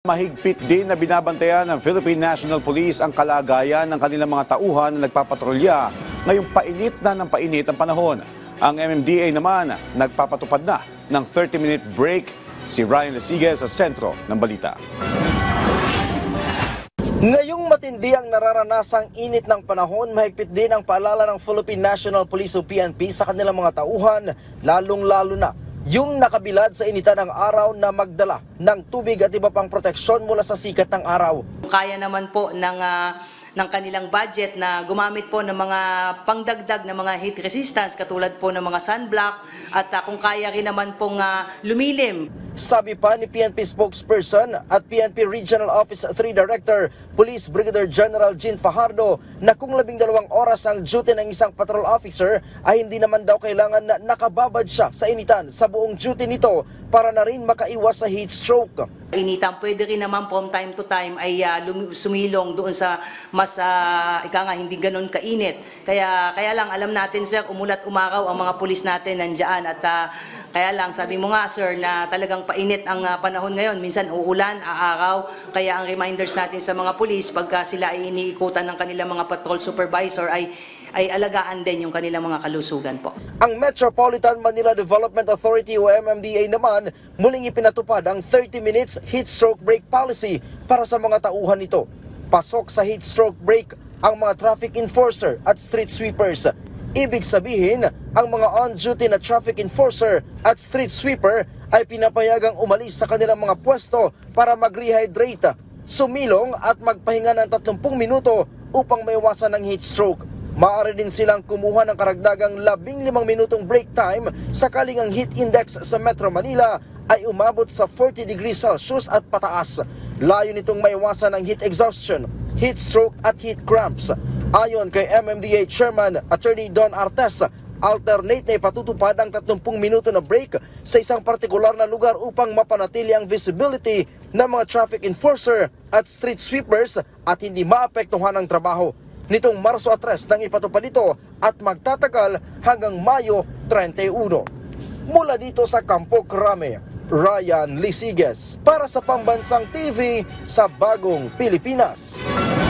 Mahigpit din na binabantayan ng Philippine National Police ang kalagayan ng kanilang mga tauhan na nagpapatrolya ngayong painit na ng painit ang panahon. Ang MMDA naman nagpapatupad na ng 30-minute break. Si Ryan Lesiges sa sentro ng balita. Ngayong matindi ang nararanasang init ng panahon, mahigpit din ang paalala ng Philippine National Police o PNP sa kanilang mga tauhan, lalong-lalo na yung nakabilad sa initan ng araw na magdala ng tubig at iba pang proteksyon mula sa sikat ng araw. Kaya naman po ng kanilang budget na gumamit po ng mga pangdagdag na mga heat resistance katulad po ng mga sunblock at kung kaya rin naman pong lumilim. Sabi pa ni PNP spokesperson at PNP Regional Office 3 Director, Police Brigadier General Jean Fajardo, na kung 12 oras ang duty ng isang patrol officer ay hindi naman daw kailangan na nakababad siya sa initan sa buong duty nito para na rin makaiwas sa heat stroke. Initan, pwede rin naman from time to time ay sumilong doon sa mas hindi ganun kainit. Kaya lang alam natin sir, umulat umaraw ang mga pulis natin nandiyan at kaya lang sabi mo nga sir na talagang painit ang panahon ngayon. Minsan uulan, aaraw. Kaya ang reminders natin sa mga pulis pagka sila ay iniikutan ng kanilang mga patrol supervisor ay alagaan din yung kanilang mga kalusugan po. Ang Metropolitan Manila Development Authority o MMDA naman muling ipinatupad ang 30 minutes heat stroke break policy para sa mga tauhan nito. Pasok sa heat stroke break ang mga traffic enforcer at street sweepers. Ibig sabihin, ang mga on-duty na traffic enforcer at street sweeper ay pinapayagang umalis sa kanilang mga pwesto para mag-rehydrate, sumilong at magpahinga ng 30 minuto upang maiwasan ng heat stroke. Maaari din silang kumuha ng karagdagang 15 minutong break time sakaling ang heat index sa Metro Manila ay umabot sa 40 degrees Celsius at pataas. Layo nitong maiwasan ang heat exhaustion, heat stroke at heat cramps. Ayon kay MMDA Chairman Attorney Don Artes, alternate na ipatutupad ang 30 minuto na break sa isang partikular na lugar upang mapanatili ang visibility ng mga traffic enforcer at street sweepers at hindi maapektuhan ang trabaho. Nitong Marso 3 nang ipatupad ito at magtatagal hanggang Mayo 31. Mula dito sa Campo Crame, Ryan Lesiges para sa Pambansang TV sa Bagong Pilipinas.